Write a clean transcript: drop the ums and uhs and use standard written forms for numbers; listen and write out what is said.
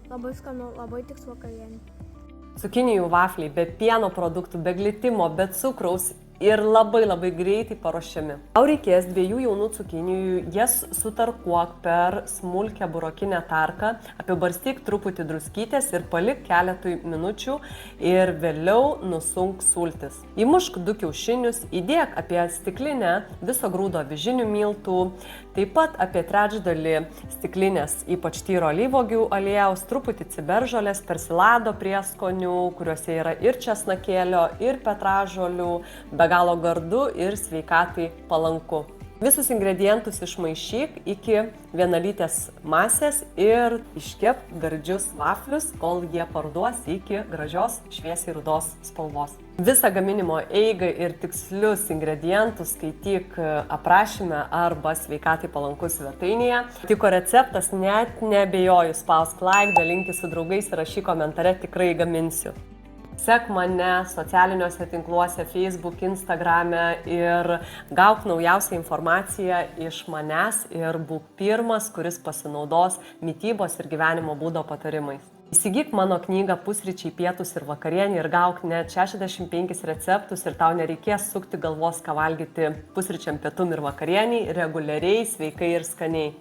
Labai skanu, labai tiks vakarienė. Cukinijų vafliai be pieno produktų, be glitimo, be cukraus ir labai greitai paruošiami. Tau reikės 2 jaunų cukinijų, jas sutarkuok per smulkę burokinę tarką, apibarstyk truputį druskytės ir palik keletui minučių ir vėliau nusunk sultis. Įmušk 2 kiaušinius, įdėk apie stiklinę viso grūdo avižinių miltų, taip pat apie 1/3 stiklinės ypač tyro alyvuogių aliejaus, truputį ciberžolės, persilado prieskonių, kuriuose yra ir česnakėlio, ir petražolių, be galo gardu ir sveikatai palanku. Visus ingredientus išmaišyk iki vienalytės masės ir iškep gardžius vaflius, kol jie parduos iki gražios šviesiai rudos spalvos. Visą gaminimo eigą ir tikslius ingredientus skaityk aprašyme arba sveikatai palankus svetainėje. Tiko receptas, net neabejoju, spausk like, dalinkis su draugais ir rašyk komentare, tikrai gaminsiu. Sek mane socialiniuose tinkluose, Facebook, Instagrame ir gauk naujausią informaciją iš manęs ir būk pirmas, kuris pasinaudos mitybos ir gyvenimo būdo patarimais. Įsigyk mano knygą Pusryčiai, pietūs ir vakarienė ir gauk net 65 receptus ir tau nereikės sukti galvos, ką valgyti pusryčiam, pietum ir vakarieniai reguliariai, sveikai ir skaniai.